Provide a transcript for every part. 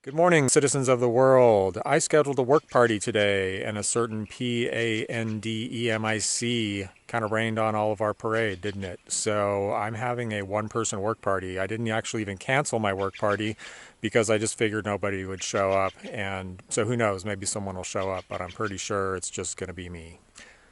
Good morning, citizens of the world. I scheduled a work party today, and a certain Pandemic kind of rained on all of our parade, didn't it? So I'm having a one-person work party. I didn't actually even cancel my work party because I just figured nobody would show up. And so who knows, maybe someone will show up, but I'm pretty sure it's just going to be me.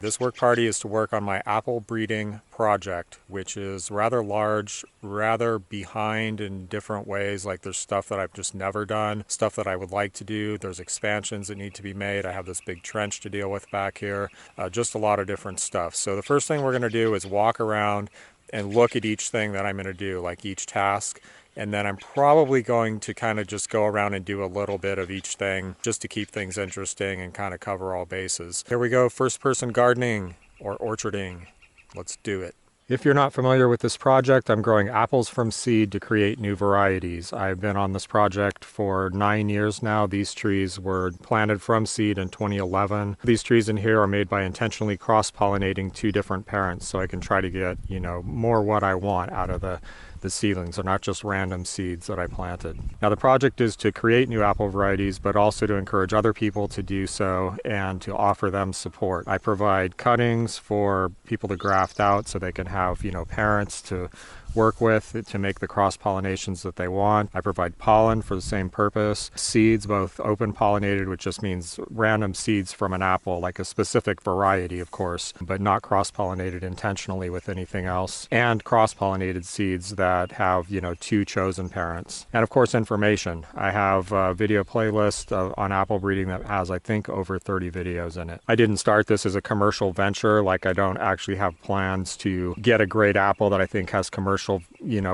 This work party is to work on my apple breeding project, which is rather large, rather behind in different ways. Like there's stuff that I've just never done, stuff that I would like to do. There's expansions that need to be made. I have this big trench to deal with back here, just a lot of different stuff. So the first thing we're going to do is walk around and look at each thing that I'm going to do, like each task. And then I'm probably going to kind of just go around and do a little bit of each thing just to keep things interesting and kind of cover all bases. Here we go, first person gardening or orcharding. Let's do it. If you're not familiar with this project, I'm growing apples from seed to create new varieties. I've been on this project for 9 years now. These trees were planted from seed in 2011. These trees in here are made by intentionally cross-pollinating two different parents, so I can try to get, more what I want out of the seedlings. They're not just random seeds that I planted. Now the project is to create new apple varieties, but also to encourage other people to do so and to offer them support. I provide cuttings for people to graft out so they can have, parents to work with to make the cross pollinations that they want. I provide pollen for the same purpose. Seeds, both open pollinated, which just means random seeds from an apple, like a specific variety, of course, but not cross pollinated intentionally with anything else. And cross pollinated seeds that have, two chosen parents. And of course, information. I have a video playlist on apple breeding that has, I think, over 30 videos in it. I didn't start this as a commercial venture. Like I don't actually have plans to get a great apple that I think has commercial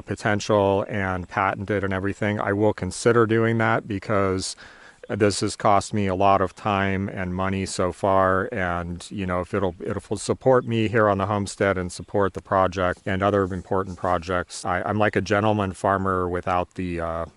potential and patented and everything. I will consider doing that because this has cost me a lot of time and money so far, and if it'll support me here on the homestead and support the project and other important projects. I'm like a gentleman farmer without the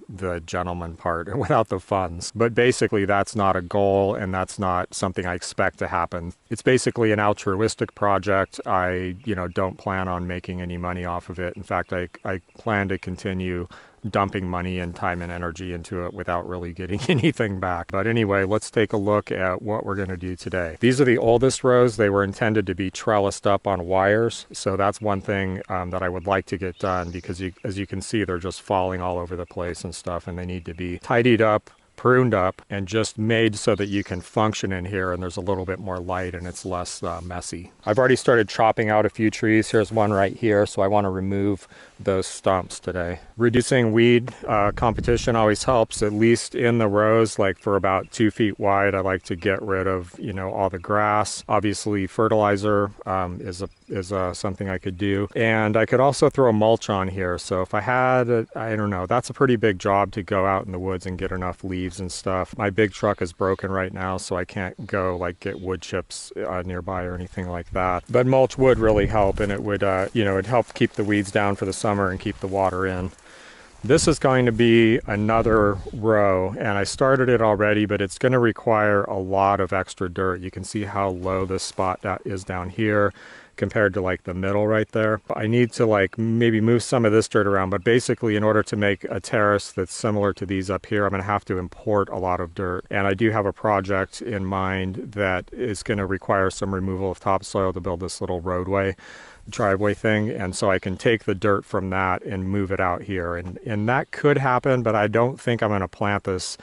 gentleman part and without the funds. But basically that's not a goal, and that's not something I expect to happen. It's basically an altruistic project. I don't plan on making any money off of it. In fact, I plan to continue dumping money and time and energy into it without really getting anything back. But anyway, let's take a look at what we're going to do today. These are the oldest rows. They were intended to be trellised up on wires. So that's one thing that I would like to get done because as you can see, they're just falling all over the place and stuff, and they need to be tidied up, pruned up, and just made so that you can function in here and there's a little bit more light and it's less messy. I've already started chopping out a few trees. Here's one right here, so I want to remove those stumps today. Reducing weed competition always helps, at least in the rows, like for about 2 feet wide. I like to get rid of, all the grass. Obviously, fertilizer is something I could do. And I could also throw mulch on here. So if I had, I don't know, that's a pretty big job to go out in the woods and get enough leaves and stuff. My big truck is broken right now, so I can't go get wood chips nearby or anything like that. But mulch would really help, and it would, it'd help keep the weeds down for the summer and keep the water in. This is going to be another row, and I started it already, but it's going to require a lot of extra dirt. You can see how low this spot is down here compared to the middle right there. I need to maybe move some of this dirt around, but basically in order to make a terrace that's similar to these up here, I'm going to have to import a lot of dirt. And I do have a project in mind that is going to require some removal of topsoil to build this little driveway thing, and so I can take the dirt from that and move it out here, and that could happen, but I don't think I'm going to plant this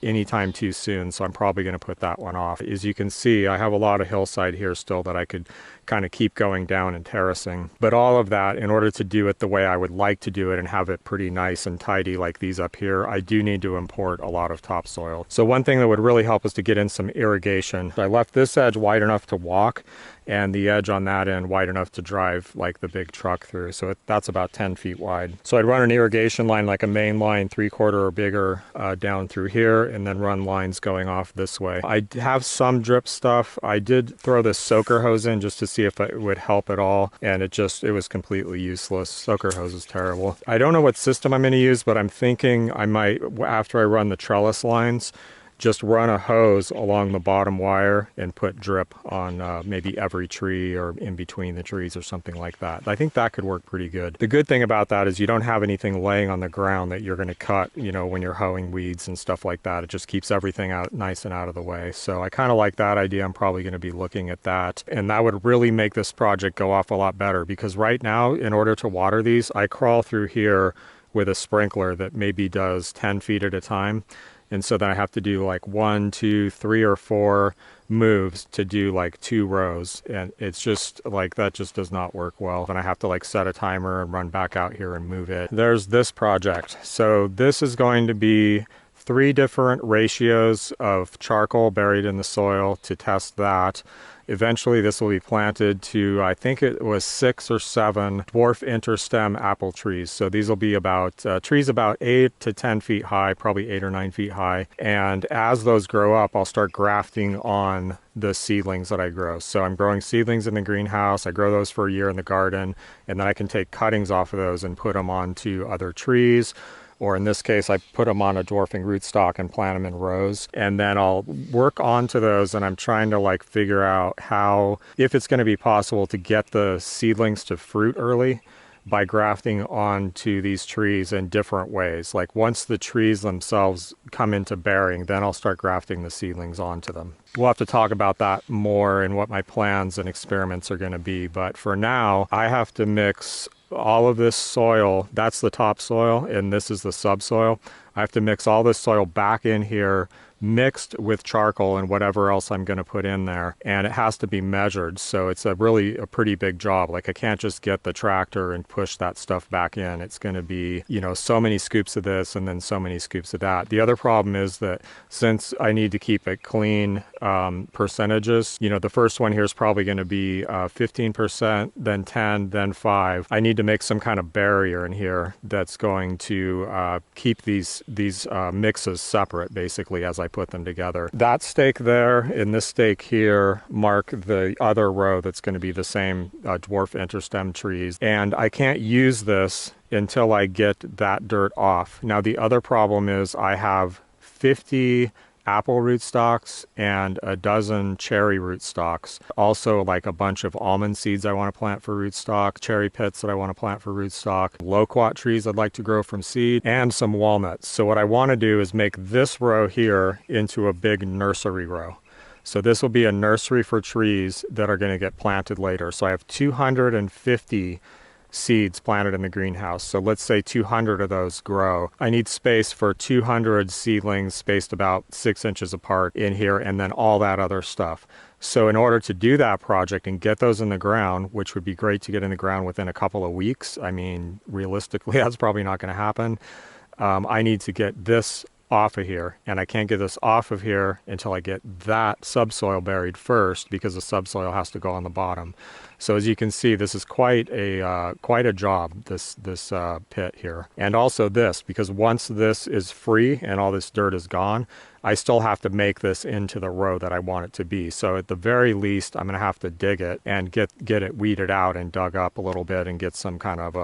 anytime too soon, so I'm probably going to put that one off. As you can see, I have a lot of hillside here still that I could kind of keep going down and terracing. But all of that, in order to do it the way I would like to do it and have it pretty nice and tidy like these up here, I do need to import a lot of topsoil. So one thing that would really help is to get in some irrigation. I left this edge wide enough to walk, and the edge on that end wide enough to drive the big truck through. So that's about 10 feet wide. So I'd run an irrigation line, like a main line, 3/4 or bigger, down through here, and then run lines going off this way. I have some drip stuff. I did throw this soaker hose in just to see if it would help at all, and it was completely useless. Soaker hose is terrible. I don't know what system I'm going to use, but I'm thinking I might, after I run the trellis lines, just run a hose along the bottom wire and put drip on maybe every tree or in between the trees or something like that. I think that could work pretty good. The good thing about that is you don't have anything laying on the ground that you're going to cut, you know, when you're hoeing weeds and stuff like that. It just keeps everything out nice and out of the way. So I kind of like that idea. I'm probably going to be looking at that. And that would really make this project go off a lot better, because right now, in order to water these, I crawl through here with a sprinkler that maybe does 10 feet at a time. And so then I have to do like 1, 2, 3, or 4 moves to do like 2 rows. And it's just like, that just does not work well. And I have to like set a timer and run back out here and move it. There's this project. So this is going to be 3 different ratios of charcoal buried in the soil to test that. Eventually this will be planted to, I think it was 6 or 7 dwarf interstem apple trees. So these will be about trees about 8 to 10 feet high, probably 8 or 9 feet high. And as those grow up, I'll start grafting on the seedlings that I grow. So I'm growing seedlings in the greenhouse. I grow those for a year in the garden, and then I can take cuttings off of those and put them onto other trees. Or in this case, I put them on a dwarfing rootstock and plant them in rows. And then I'll work onto those, and I'm trying to like figure out how, if it's going to be possible to get the seedlings to fruit early by grafting onto these trees in different ways. Like once the trees themselves come into bearing, then I'll start grafting the seedlings onto them. We'll have to talk about that more and what my plans and experiments are going to be. But for now, I have to mix all of this soil. That's the topsoil, and this is the subsoil. I have to mix all this soil back in here, mixed with charcoal and whatever else I'm going to put in there. And it has to be measured. So it's a pretty big job. Like I can't just get the tractor and push that stuff back in. It's going to be, you know, so many scoops of this and then so many scoops of that. The other problem is that since I need to keep it clean percentages, you know, the first one here is probably going to be 15%, then 10, then 5. I need to make some kind of barrier in here that's going to keep these mixes separate, basically, as I put them together. That stake there and this stake here mark the other row that's going to be the same dwarf interstem trees. And I can't use this until I get that dirt off. Now, the other problem is I have 50 apple rootstocks and a dozen cherry rootstocks. Also like a bunch of almond seeds I want to plant for rootstock, cherry pits that I want to plant for rootstock, loquat trees I'd like to grow from seed, and some walnuts. So what I want to do is make this row here into a big nursery row. So this will be a nursery for trees that are going to get planted later. So I have 250 seeds planted in the greenhouse. So let's say 200 of those grow. I need space for 200 seedlings spaced about 6 inches apart in here, and then all that other stuff. So in order to do that project and get those in the ground, which would be great to get in the ground within a couple of weeks, I mean, realistically, that's probably not going to happen. I need to get this off of here, and I can't get this off of here until I get that subsoil buried first, because the subsoil has to go on the bottom. So as you can see, this is quite a job, this pit here. And also this, because once this is free and all this dirt is gone, I still have to make this into the row that I want it to be. So at the very least, I'm going to have to dig it and get it weeded out and dug up a little bit and get some kind of,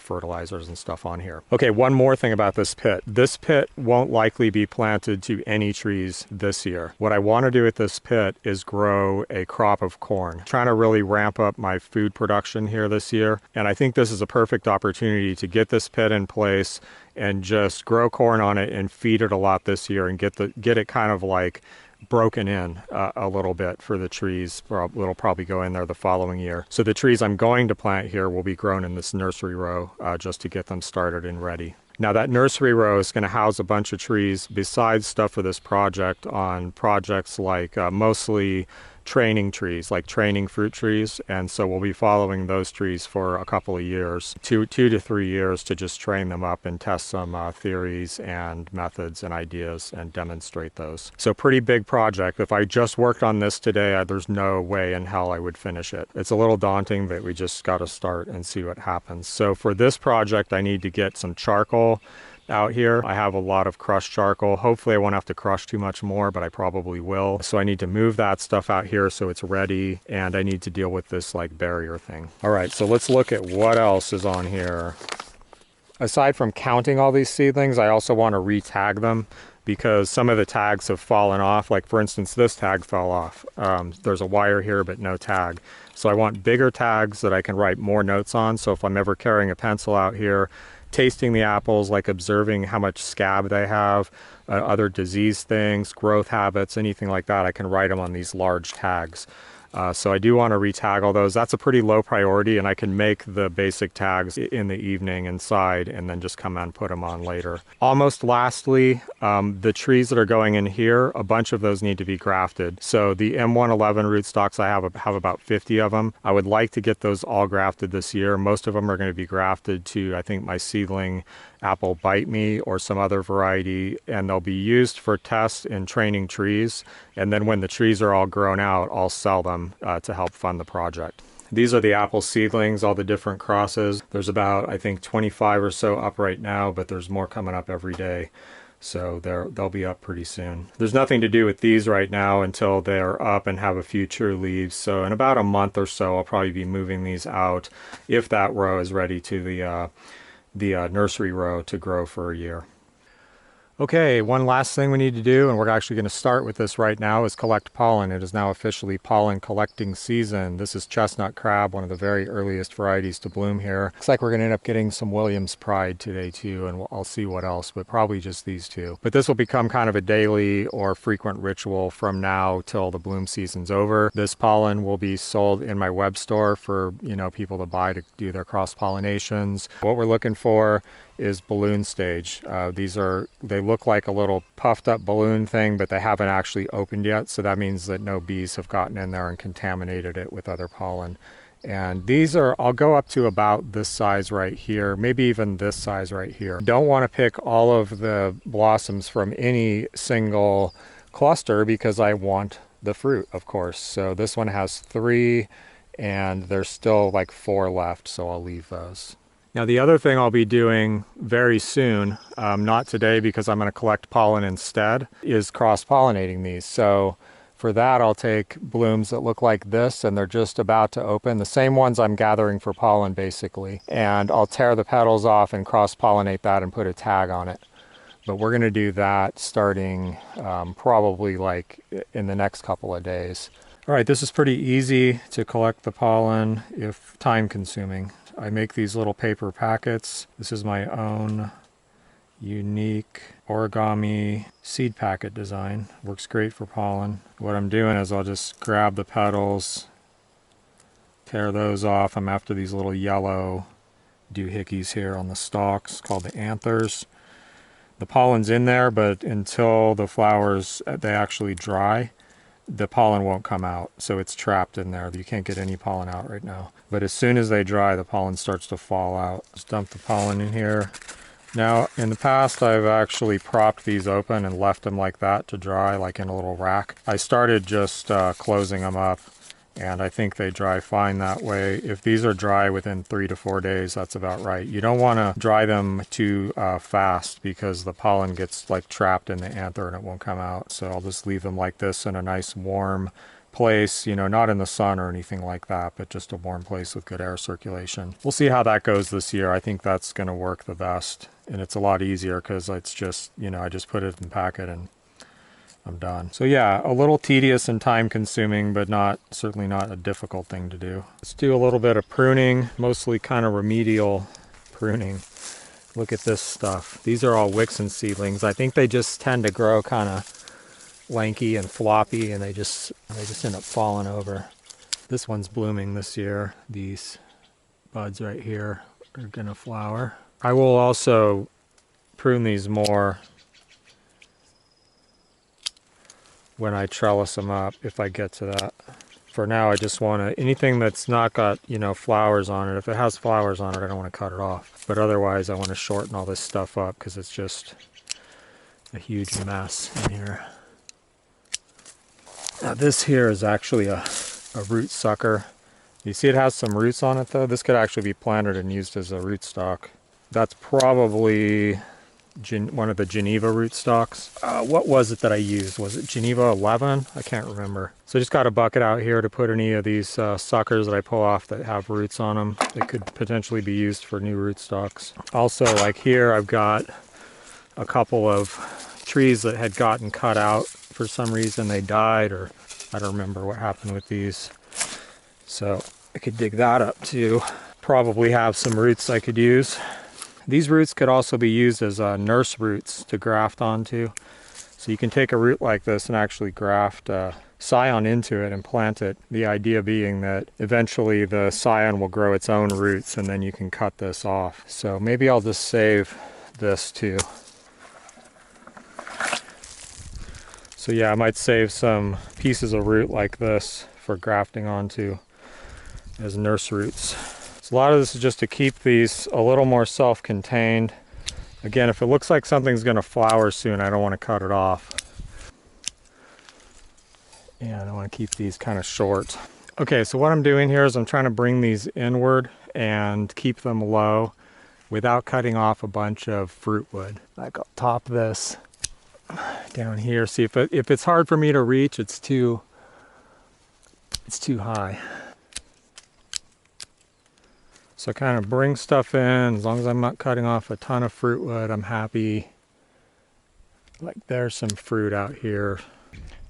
fertilizers and stuff on here. Okay, one more thing about this pit. This pit won't likely be planted to any trees this year. What I want to do with this pit is grow a crop of corn. I'm trying to really ramp up my food production here this year. And I think this is a perfect opportunity to get this pit in place and just grow corn on it and feed it a lot this year and get it kind of like broken in a little bit for the trees. It'll probably go in there the following year. So the trees I'm going to plant here will be grown in this nursery row just to get them started and ready. Now that nursery row is going to house a bunch of trees besides stuff for this project on projects like mostly training trees, like training fruit trees. And so we'll be following those trees for a couple of years, 2 to 3 years, to just train them up and test some theories and methods and ideas and demonstrate those. So pretty big project. If I just worked on this today, there's no way in hell I would finish it. It's a little daunting, but we just got to start and see what happens. So for this project, I need to get some charcoal out here. I have a lot of crushed charcoal. Hopefully I won't have to crush too much more, but I probably will. So I need to move that stuff out here so it's ready, and I need to deal with this like barrier thing. All right, so let's look at what else is on here. Aside from counting all these seedlings, I also want to re-tag them because some of the tags have fallen off. Like for instance, this tag fell off. There's a wire here, but no tag. So I want bigger tags that I can write more notes on. So if I'm ever carrying a pencil out here, tasting the apples, like observing how much scab they have, other disease things, growth habits, anything like that, I can write them on these large tags. So I do want to retag all those. That's a pretty low priority, and I can make the basic tags in the evening inside and then just come and put them on later. Almost lastly, the trees that are going in here, a bunch of those need to be grafted. So the M111 rootstocks, I have about 50 of them. I would like to get those all grafted this year. Most of them are going to be grafted to, I think, my seedling apple bite me or some other variety, and they'll be used for tests in training trees. And then when the trees are all grown out, I'll sell them to help fund the project. These are the apple seedlings, all the different crosses. There's about, I think, 25 or so up right now, but there's more coming up every day. So they'll be up pretty soon. There's nothing to do with these right now until they're up and have a few true leaves. So in about a month or so, I'll probably be moving these out if that row is ready to the nursery row to grow for a year. Okay, one last thing we need to do, and we're actually going to start with this right now, is collect pollen. It is now officially pollen collecting season. This is chestnut crab, one of the very earliest varieties to bloom here. Looks like we're going to end up getting some Williams Pride today too, and I'll see what else, but probably just these two. But this will become kind of a daily or frequent ritual from now till the bloom season's over. This pollen will be sold in my web store for, you know, people to buy to do their cross pollinations. What we're looking for is balloon stage. They look like a little puffed up balloon thing, but they haven't actually opened yet. So that means that no bees have gotten in there and contaminated it with other pollen. And these are, I'll go up to about this size right here, maybe even this size right here. Don't want to pick all of the blossoms from any single cluster because I want the fruit, of course. So this one has 3 and there's still like 4 left, so I'll leave those. Now the other thing I'll be doing very soon, not today because I'm going to collect pollen instead, is cross-pollinating these. So for that I'll take blooms that look like this and they're just about to open, the same ones I'm gathering for pollen basically, and I'll tear the petals off and cross-pollinate that and put a tag on it. But we're going to do that starting probably like in the next couple of days. All right, this is pretty easy to collect the pollen if time consuming. I make these little paper packets. This is my own unique origami seed packet design. Works great for pollen. What I'm doing is I'll just grab the petals, tear those off. I'm after these little yellow doohickeys here on the stalks called the anthers. The pollen's in there, but until the flowers, they actually dry, the pollen won't come out, so it's trapped in there. You can't get any pollen out right now. But as soon as they dry, the pollen starts to fall out. Just dump the pollen in here. Now, in the past, I've actually propped these open and left them like that to dry, like in a little rack. I started just closing them up, and I think they dry fine that way. If these are dry within 3 to 4 days, that's about right. You don't want to dry them too fast because the pollen gets like trapped in the anther and it won't come out. So I'll just leave them like this in a nice warm place, you know, not in the sun or anything like that, but just a warm place with good air circulation. We'll see how that goes this year. I think that's going to work the best, and it's a lot easier because it's just, you know, I just put it in packet and I'm done. So yeah, a little tedious and time consuming, but certainly not a difficult thing to do. Let's do a little bit of pruning, mostly kind of remedial pruning. Look at this stuff. These are all Vixen seedlings. I think they just tend to grow kind of lanky and floppy, and they just end up falling over. This one's blooming this year. These buds right here are gonna flower. I will also prune these more when I trellis them up, if I get to that. For now, I just want to, anything that's not got, you know, flowers on it, if it has flowers on it, I don't want to cut it off. But otherwise, I want to shorten all this stuff up because it's just a huge mess in here. Now this here is actually a root sucker. You see it has some roots on it though? This could actually be planted and used as a rootstock. That's probably one of the Geneva rootstocks. What was it that I used? Was it Geneva 11? I can't remember. So I just got a bucket out here to put any of these suckers that I pull off that have roots on them that could potentially be used for new rootstocks. Also, like here, I've got a couple of trees that had gotten cut out for some reason. They died, or I don't remember what happened with these. So I could dig that up too. Probably have some roots I could use. These roots could also be used as nurse roots to graft onto. So you can take a root like this and actually graft scion into it and plant it. The idea being that eventually the scion will grow its own roots and then you can cut this off. So maybe I'll just save this too. So yeah, I might save some pieces of root like this for grafting onto as nurse roots. So a lot of this is just to keep these a little more self-contained. Again, if it looks like something's going to flower soon, I don't want to cut it off. And I want to keep these kind of short. Okay, so what I'm doing here is I'm trying to bring these inward and keep them low without cutting off a bunch of fruit wood. Like I'll top this down here. See, if it's hard for me to reach, it's too high. So kind of bring stuff in, as long as I'm not cutting off a ton of fruit wood, I'm happy. Like there's some fruit out here.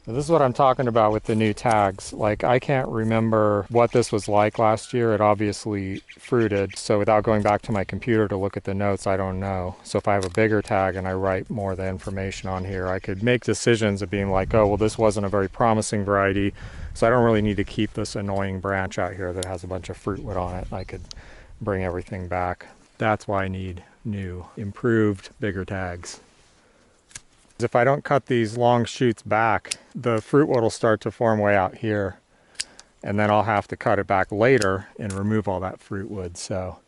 So this is what I'm talking about with the new tags. Like I can't remember what this was like last year. It obviously fruited. So without going back to my computer to look at the notes, I don't know. So if I have a bigger tag and I write more of the information on here, I could make decisions of being like, oh, well, this wasn't a very promising variety. So I don't really need to keep this annoying branch out here that has a bunch of fruit wood on it. I could bring everything back. That's why I need new, improved, bigger tags. If I don't cut these long shoots back, the fruit wood will start to form way out here, and then I'll have to cut it back later and remove all that fruit wood. So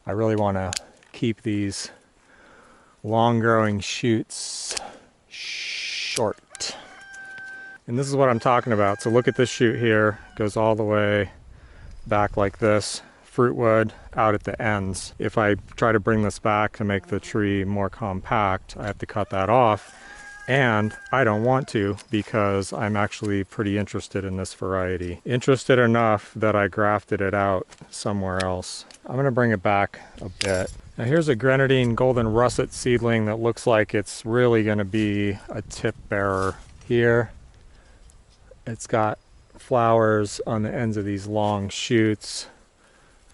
I really want to keep these long growing shoots short. And this is what I'm talking about. So look at this shoot here, it goes all the way back like this. Fruit wood out at the ends. If I try to bring this back to make the tree more compact, I have to cut that off. And I don't want to, because I'm actually pretty interested in this variety. Interested enough that I grafted it out somewhere else. I'm gonna bring it back a bit. Now here's a Grenadine golden russet seedling that looks like it's really gonna be a tip bearer here. It's got flowers on the ends of these long shoots.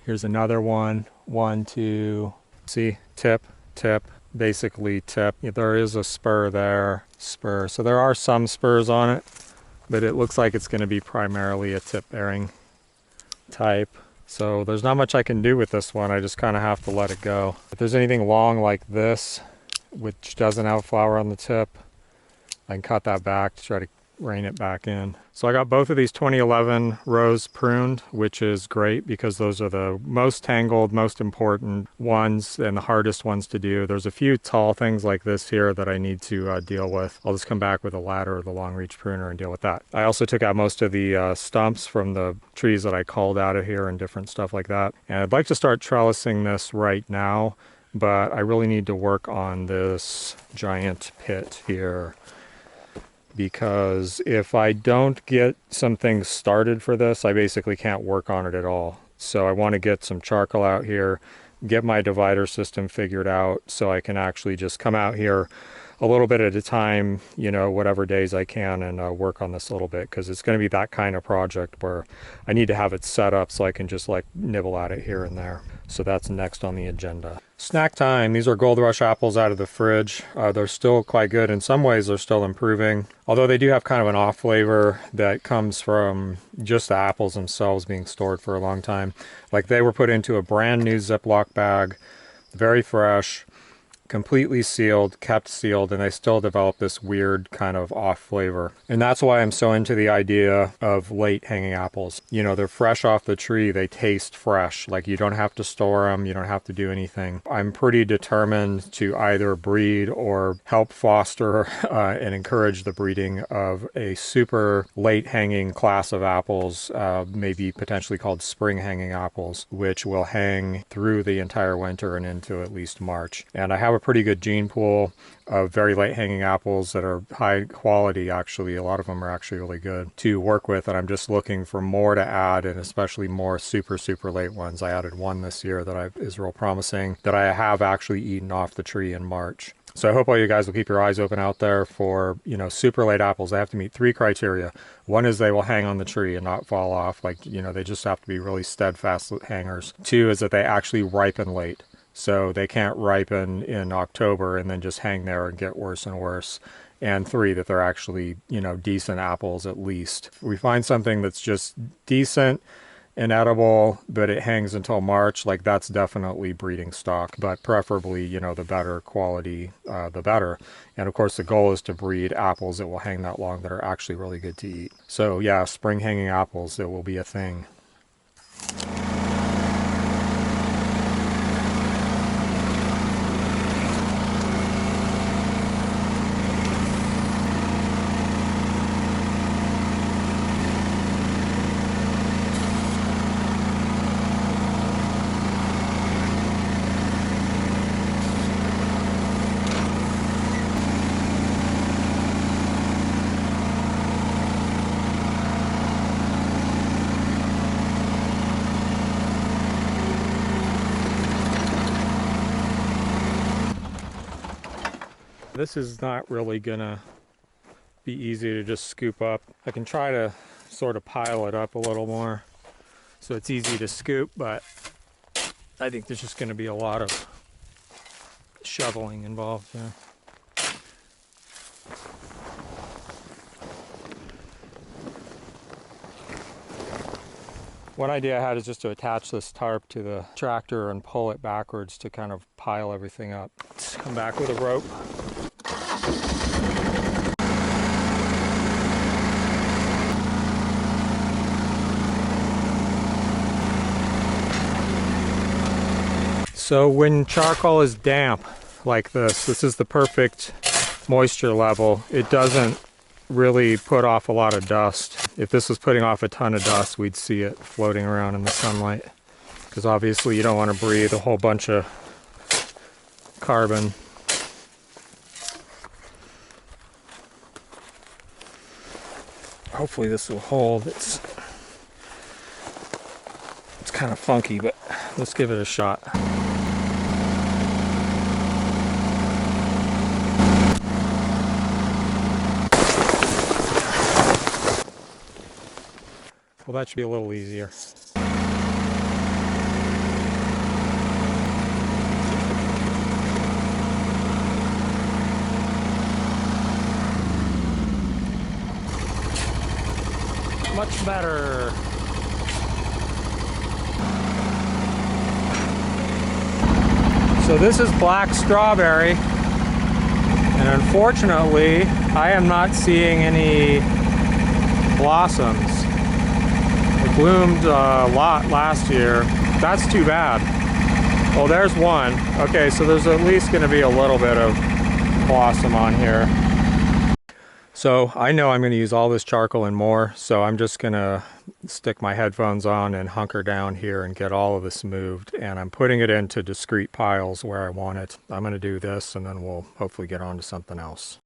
Here's another one. 1, 2, see, tip, tip, basically tip. There is a spur there, spur. So there are some spurs on it, but it looks like it's going to be primarily a tip bearing type. So there's not much I can do with this one. I just kind of have to let it go. If there's anything long like this, which doesn't have a flower on the tip, I can cut that back to try to rein it back in. So I got both of these 2011 rows pruned, which is great because those are the most tangled, most important ones and the hardest ones to do. There's a few tall things like this here that I need to deal with. I'll just come back with a ladder or the long reach pruner and deal with that. I also took out most of the stumps from the trees that I culled out of here and different stuff like that. And I'd like to start trellising this right now, but I really need to work on this giant pit here, because if I don't get some things started for this, I basically can't work on it at all. So I want to get some charcoal out here, get my divider system figured out so I can actually just come out here a little bit at a time, you know, whatever days I can, and work on this a little bit, because it's going to be that kind of project where I need to have it set up so I can just like nibble at it here and there. So that's next on the agenda. Snack time. These are Gold Rush apples out of the fridge. They're still quite good. In some ways, they're still improving. Although they do have kind of an off flavor that comes from just the apples themselves being stored for a long time. Like they were put into a brand new Ziploc bag, very fresh, completely sealed, kept sealed, and they still develop this weird kind of off flavor. And that's why I'm so into the idea of late hanging apples. You know, they're fresh off the tree, they taste fresh. Like you don't have to store them, you don't have to do anything. I'm pretty determined to either breed or help foster and encourage the breeding of a super late hanging class of apples, maybe potentially called spring hanging apples, which will hang through the entire winter and into at least March. And I have a pretty good gene pool of very late hanging apples that are high quality. Actually, a lot of them are actually really good to work with, and I'm just looking for more to add, and especially more super late ones. I added one this year that is real promising that I have actually eaten off the tree in March. So I hope all you guys will keep your eyes open out there for, you know, super late apples. They have to meet 3 criteria. One is they will hang on the tree and not fall off. Like, you know, they just have to be really steadfast hangers. 2 is that they actually ripen late. So they can't ripen in October and then just hang there and get worse and worse. And 3, that they're actually, you know, decent apples at least. If we find something that's just decent and edible, but it hangs until March, like that's definitely breeding stock, but preferably, you know, the better quality, the better. And of course the goal is to breed apples that will hang that long that are actually really good to eat. So yeah, spring hanging apples, it will be a thing. This is not really gonna be easy to just scoop up. I can try to sort of pile it up a little more so it's easy to scoop, but I think there's just gonna be a lot of shoveling involved here. One idea I had is just to attach this tarp to the tractor and pull it backwards to kind of pile everything up. Let's come back with a rope. So when charcoal is damp like this is the perfect moisture level. It doesn't really put off a lot of dust. If this was putting off a ton of dust, we'd see it floating around in the sunlight. Because obviously you don't want to breathe a whole bunch of carbon. Hopefully this will hold. It's kind of funky, but let's give it a shot. Well, that should be a little easier. Much better. So this is black strawberry, and unfortunately I am not seeing any blossoms. It bloomed a lot last year. That's too bad. Well, there's one. Okay, so there's at least going to be a little bit of blossom on here. So I know I'm going to use all this charcoal and more, so I'm just going to stick my headphones on and hunker down here and get all of this moved. And I'm putting it into discrete piles where I want it. I'm going to do this and then we'll hopefully get on to something else.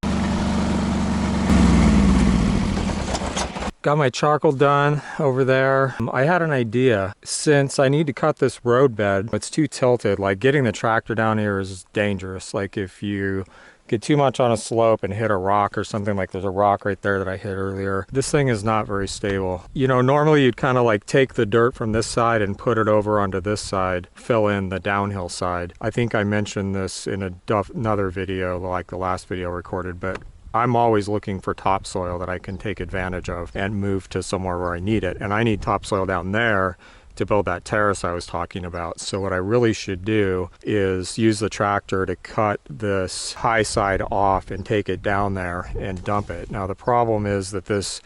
Got my charcoal done over there. I had an idea. Since I need to cut this roadbed, it's too tilted. Like getting the tractor down here is dangerous. Like if you get too much on a slope and hit a rock or something, like there's a rock right there that I hit earlier. This thing is not very stable. You know, normally you'd kind of like take the dirt from this side and put it over onto this side, fill in the downhill side. I think I mentioned this in another video, like the last video recorded, but I'm always looking for topsoil that I can take advantage of and move to somewhere where I need it. And I need topsoil down there to build that terrace I was talking about. So what I really should do is use the tractor to cut this high side off and take it down there and dump it. Now the problem is that this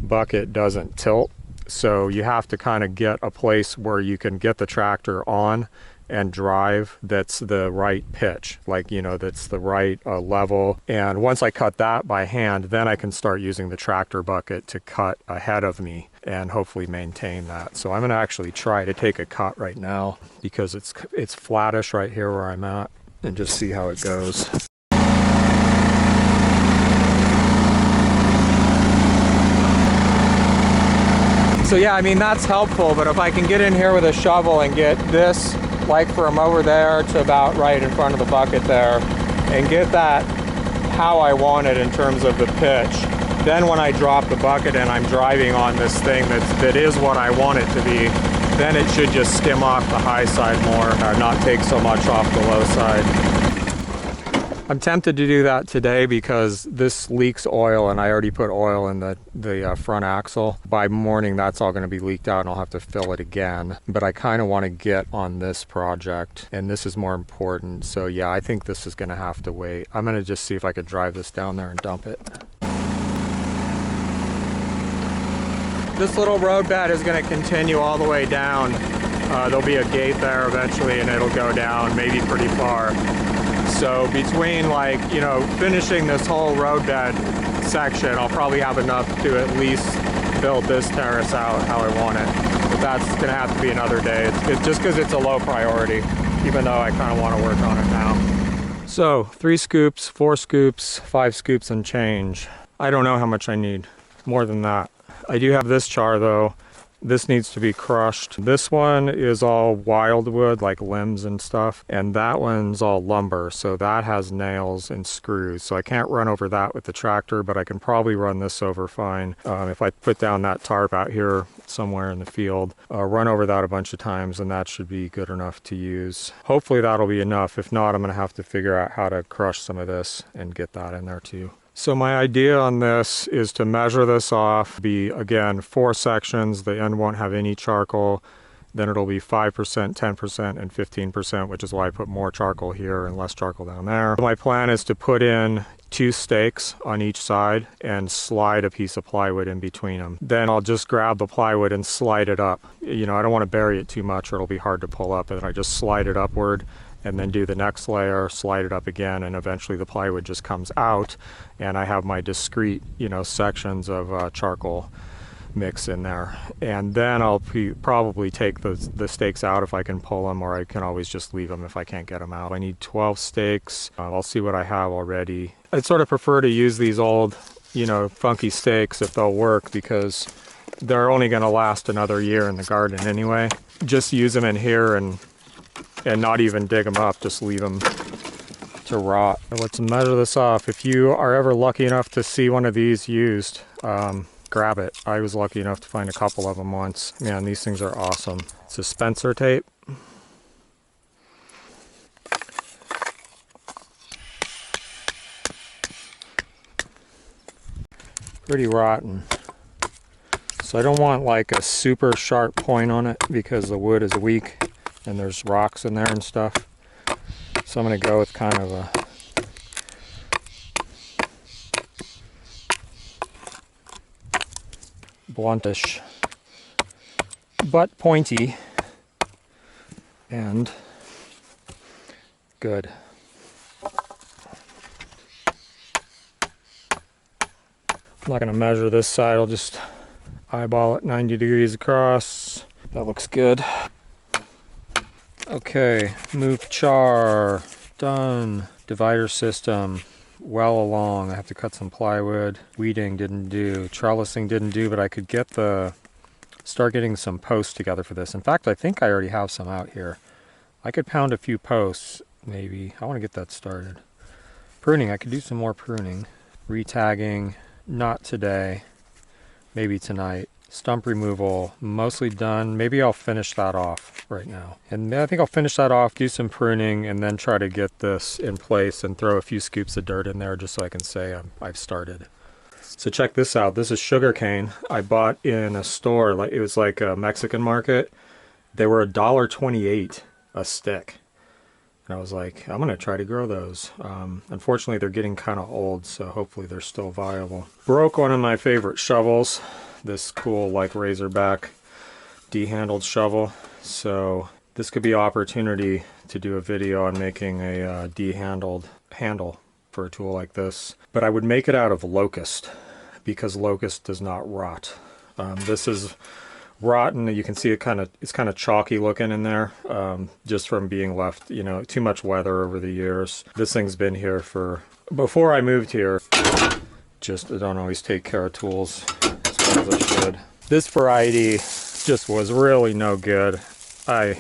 bucket doesn't tilt, so you have to kind of get a place where you can get the tractor on and drive that's the right pitch, like, you know, that's the right level. And once I cut that by hand, then I can start using the tractor bucket to cut ahead of me and hopefully maintain that. So I'm going to actually try to take a cut right now because it's flattish right here where I'm at, and just see how it goes. So yeah, I mean, that's helpful, but if I can get in here with a shovel and get this, like from over there to about right in front of the bucket there, and get that how I want it in terms of the pitch. Then when I drop the bucket and I'm driving on this thing that is what I want it to be, then it should just skim off the high side more, not take so much off the low side. I'm tempted to do that today because this leaks oil and I already put oil in the front axle. By morning that's all going to be leaked out and I'll have to fill it again. But I kind of want to get on this project and this is more important. So yeah, I think this is going to have to wait. I'm going to just see if I could drive this down there and dump it. This little road bed is going to continue all the way down. There'll be a gate there eventually and it'll go down maybe pretty far. So between finishing this whole roadbed section, I'll probably have enough to at least build this terrace out how I want it. But that's going to have to be another day. It's just because it's a low priority, even though I kind of want to work on it now. So 3 scoops, 4 scoops, 5 scoops and change. I don't know how much I need, more than that. I do have this char though. This needs to be crushed. This one is all wildwood, like limbs and stuff, and that one's all lumber, so that has nails and screws. So I can't run over that with the tractor, but I can probably run this over fine. If I put down that tarp out here somewhere in the field, run over that a bunch of times, and that should be good enough to use. Hopefully that'll be enough. If not, I'm gonna have to figure out how to crush some of this and get that in there too. So my idea on this is to measure this off, be again 4 sections, the end won't have any charcoal, then it'll be 5%, 10%, and 15%, which is why I put more charcoal here and less charcoal down there. My plan is to put in 2 stakes on each side and slide a piece of plywood in between them. Then I'll just grab the plywood and slide it up. You know, I don't want to bury it too much or it'll be hard to pull up, and I just slide it upward and then do the next layer, slide it up again, and eventually the plywood just comes out and I have my discrete, sections of charcoal mix in there. And then I'll probably take the stakes out if I can pull them, or I can always just leave them if I can't get them out. I need 12 stakes. I'll see what I have already. I'd sort of prefer to use these old, funky stakes if they'll work, because they're only gonna last another year in the garden anyway. Just use them in here and not even dig them up, just leave them to rot. Let's measure this off. If you are ever lucky enough to see one of these used, grab it. I was lucky enough to find a couple of them once. Man, these things are awesome. It's a Spencer tape. Pretty rotten. So I don't want like a super sharp point on it because the wood is weak and there's rocks in there and stuff. So I'm going to go with kind of a bluntish but pointy and good. I'm not going to measure this side, I'll just eyeball it 90 degrees across. That looks good. Okay, move char, done. Divider system, well along. I have to cut some plywood. Weeding didn't do, trellising didn't do, but I could start getting some posts together for this. In fact, I think I already have some out here. I could pound a few posts, maybe. I want to get that started. Pruning, I could do some more pruning. Retagging, not today, maybe tonight. Stump removal, mostly done. Maybe I'll finish that off right now. And I think I'll finish that off, do some pruning, and then try to get this in place and throw a few scoops of dirt in there just so I can say I've started. So check this out. This is sugarcane I bought in a store. It was like a Mexican market. They were $1.28 a stick. And I was like, I'm gonna try to grow those. Unfortunately, they're getting kind of old, so hopefully they're still viable. Broke one of my favorite shovels. This cool Razorback D-handled shovel. So this could be an opportunity to do a video on making a D-handled handle for a tool like this. But I would make it out of locust because locust does not rot. This is rotten. You can see it's kind of chalky looking in there, just from being left, too much weather over the years. This thing's been here before I moved here. Just I don't always take care of tools as well as I should. This variety just was really no good. I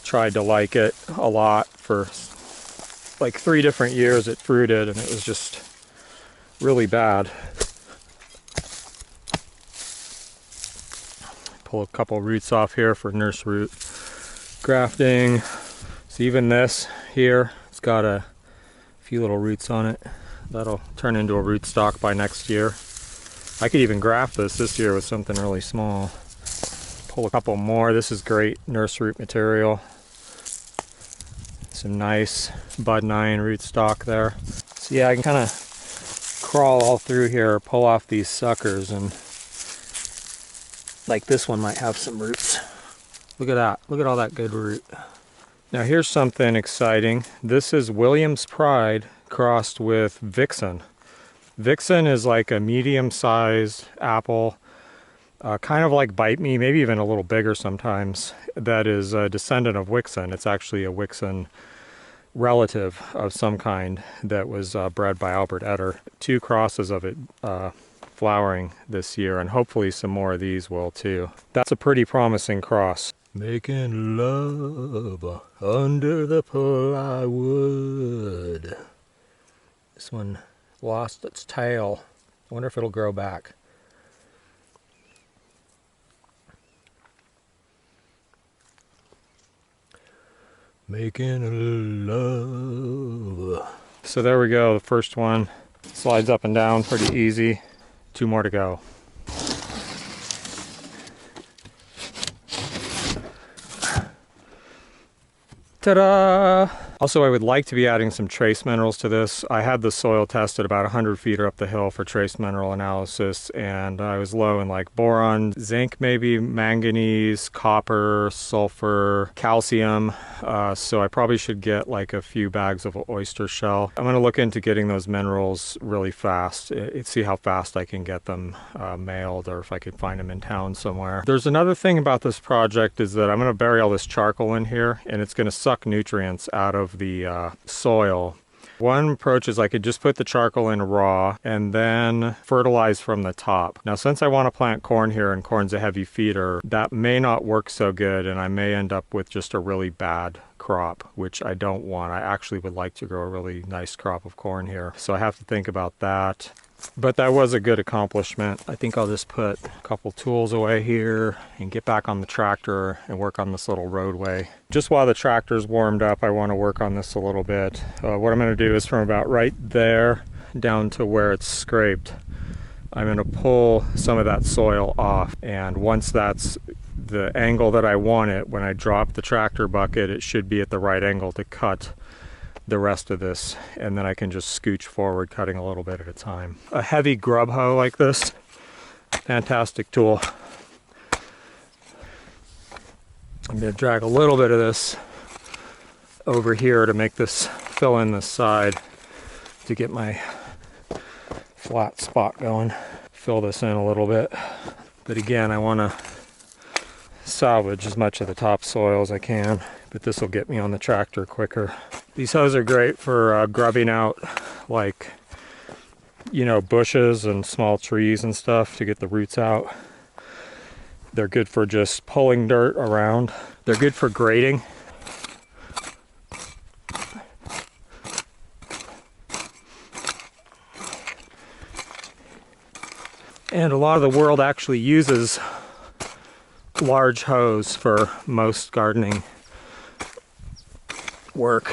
tried to like it a lot for like 3 different years it fruited, and it was just really bad. Pull a couple roots off here for nurse root grafting. So even this here, it's got a few little roots on it. That'll turn into a rootstock by next year. I could even graft this year with something really small. Pull a couple more. This is great nurse root material. Some nice bud 9 rootstock there. So yeah, I can kind of crawl all through here, pull off these suckers, and like this one might have some roots. Look at that. Look at all that good root. Now here's something exciting. This is William's Pride crossed with Vixen. Vixen is like a medium-sized apple, kind of like Bite Me, maybe even a little bigger sometimes, that is a descendant of Vixen. It's actually a Vixen relative of some kind that was bred by Albert Etter. 2 crosses of it flowering this year, and hopefully some more of these will too. That's a pretty promising cross. Making love under the plywood. This one lost its tail. I wonder if it'll grow back. Making love. So there we go, the first one slides up and down pretty easy. 2 more to go. Ta-da! Also, I would like to be adding some trace minerals to this. I had the soil tested about 100 feet up the hill for trace mineral analysis, and I was low in like boron, zinc maybe, manganese, copper, sulfur, calcium. So I probably should get like a few bags of oyster shell. I'm going to look into getting those minerals really fast, see how fast I can get them mailed, or if I could find them in town somewhere. There's another thing about this project is that I'm going to bury all this charcoal in here, and it's going to suck nutrients out of the soil. One approach is I could just put the charcoal in raw and then fertilize from the top. Now, since I want to plant corn here and corn's a heavy feeder, that may not work so good, and I may end up with just a really bad crop, which I don't want. I actually would like to grow a really nice crop of corn here, so I have to think about that. But that was a good accomplishment. I think I'll just put a couple tools away here and get back on the tractor and work on this little roadway. Just while the tractor's warmed up, I want to work on this a little bit. What I'm going to do is from about right there down to where it's scraped, I'm going to pull some of that soil off. And once that's the angle that I want it, when I drop the tractor bucket, it should be at the right angle to cut the rest of this, and then I can just scooch forward, cutting a little bit at a time. A heavy grub hoe like this, fantastic tool. I'm going to drag a little bit of this over here to make this fill in this side to get my flat spot going. Fill this in a little bit, but again, I want to salvage as much of the topsoil as I can, but this will get me on the tractor quicker. These hoes are great for grubbing out, like, you know, bushes and small trees and stuff to get the roots out. They're good for just pulling dirt around. They're good for grading. And a lot of the world actually uses large hoes for most gardening work.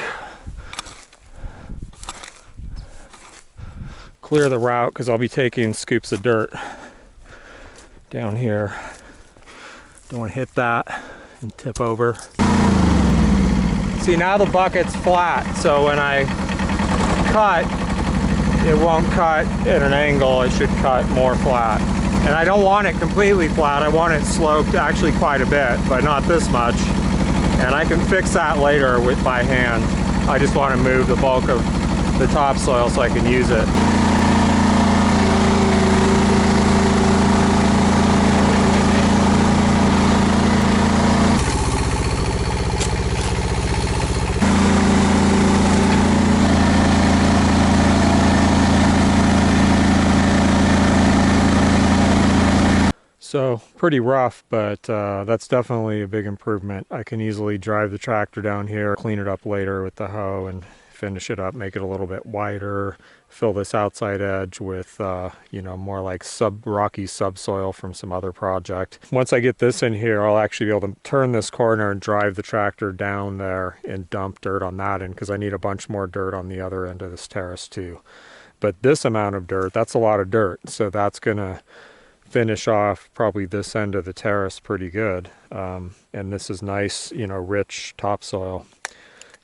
Clear the route because I'll be taking scoops of dirt down here. Don't want to hit that and tip over. See, now the bucket's flat, so when I cut, it won't cut at an angle. It should cut more flat. And I don't want it completely flat. I want it sloped actually quite a bit, but not this much. And I can fix that later with my hand. I just want to move the bulk of the topsoil so I can use it. So pretty rough, but that's definitely a big improvement. I can easily drive the tractor down here, clean it up later with the hoe, and finish it up, make it a little bit wider, fill this outside edge with, you know, more like rocky subsoil from some other project. Once I get this in here, I'll actually be able to turn this corner and drive the tractor down there and dump dirt on that end, because I need a bunch more dirt on the other end of this terrace too. But this amount of dirt, that's a lot of dirt. So that's gonna finish off probably this end of the terrace pretty good. And this is nice, you know, rich topsoil.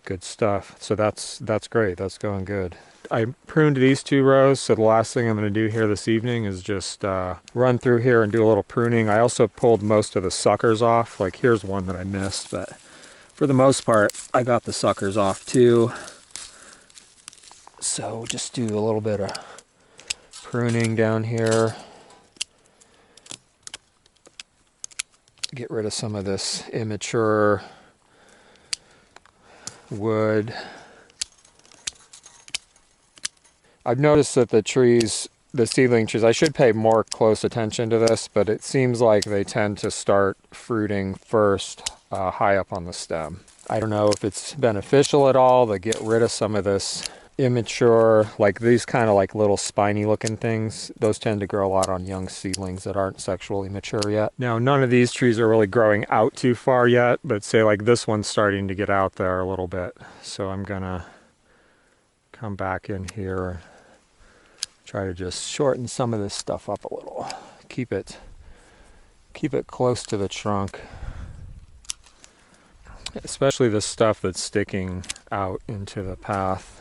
Good stuff. So that's great. That's going good. I pruned these 2 rows, so the last thing I'm going to do here this evening is just run through here and do a little pruning. I also pulled most of the suckers off. Like here's one that I missed, but for the most part I got the suckers off too. So just do a little bit of pruning down here. Get rid of some of this immature wood. I've noticed that the trees, the seedling trees, I should pay more close attention to this, but it seems like they tend to start fruiting first high up on the stem. I don't know if it's beneficial at all to get rid of some of this immature, like these kind of like little spiny looking things. Those tend to grow a lot on young seedlings that aren't sexually mature yet. Now none of these trees are really growing out too far yet, but say like this one's starting to get out there a little bit. So I'm gonna come back in here, try to just shorten some of this stuff up a little. Keep it close to the trunk. Especially the stuff that's sticking out into the path.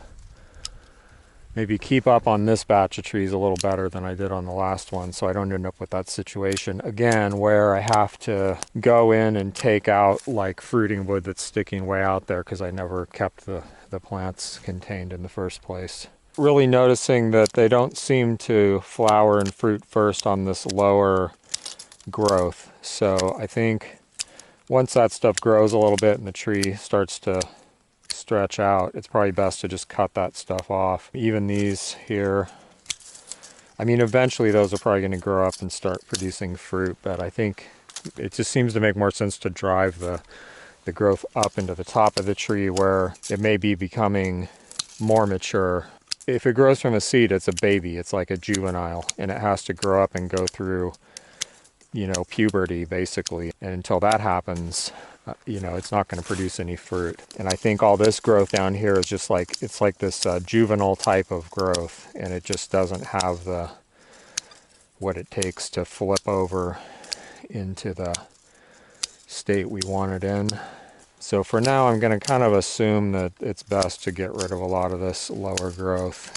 Maybe keep up on this batch of trees a little better than I did on the last one, so I don't end up with that situation again where I have to go in and take out like fruiting wood that's sticking way out there because I never kept the plants contained in the first place. Really noticing that they don't seem to flower and fruit first on this lower growth. So I think once that stuff grows a little bit and the tree starts to stretch out, it's probably best to just cut that stuff off. Even these here, I mean, eventually those are probably going to grow up and start producing fruit, but I think it just seems to make more sense to drive the growth up into the top of the tree where it may be becoming more mature. If it grows from a seed, it's a baby, it's like a juvenile, and it has to grow up and go through, you know, puberty basically. And until that happens, you know, it's not going to produce any fruit. And I think all this growth down here is just like, it's like this juvenile type of growth, and it just doesn't have what it takes to flip over into the state we want it in. So for now, I'm going to kind of assume that it's best to get rid of a lot of this lower growth.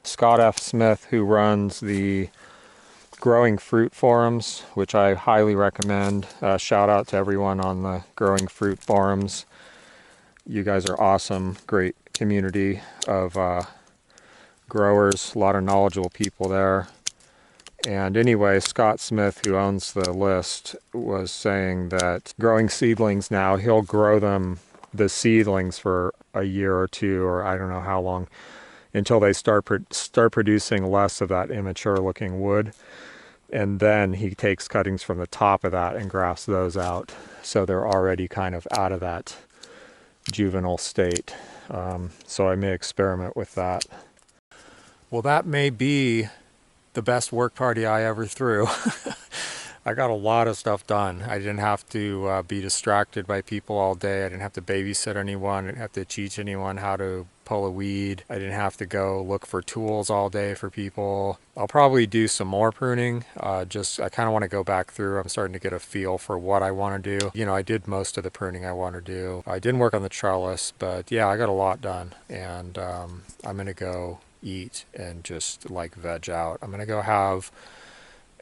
Scott F. Smith, who runs the Growing Fruit forums, which I highly recommend. Shout out to everyone on the Growing Fruit forums. You guys are awesome, great community of growers, a lot of knowledgeable people there. And anyway, Scott Smith, who owns the list, was saying that growing seedlings now, he'll grow them, the seedlings, for a year or two, or I don't know how long, until they start producing less of that immature looking wood. And then he takes cuttings from the top of that and grafts those out. So they're already kind of out of that juvenile state. So I may experiment with that. Well, that may be the best work party I ever threw. I got a lot of stuff done. I didn't have to be distracted by people all day. I didn't have to babysit anyone. I didn't have to teach anyone how to pull a weed. I didn't have to go look for tools all day for people. I'll probably do some more pruning. I kind of want to go back through. I'm starting to get a feel for what I want to do. You know, I did most of the pruning I want to do. I didn't work on the trellis, but yeah, I got a lot done. And I'm going to go eat and just like veg out. I'm going to go have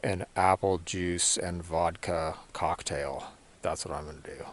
an apple juice and vodka cocktail. That's what I'm going to do.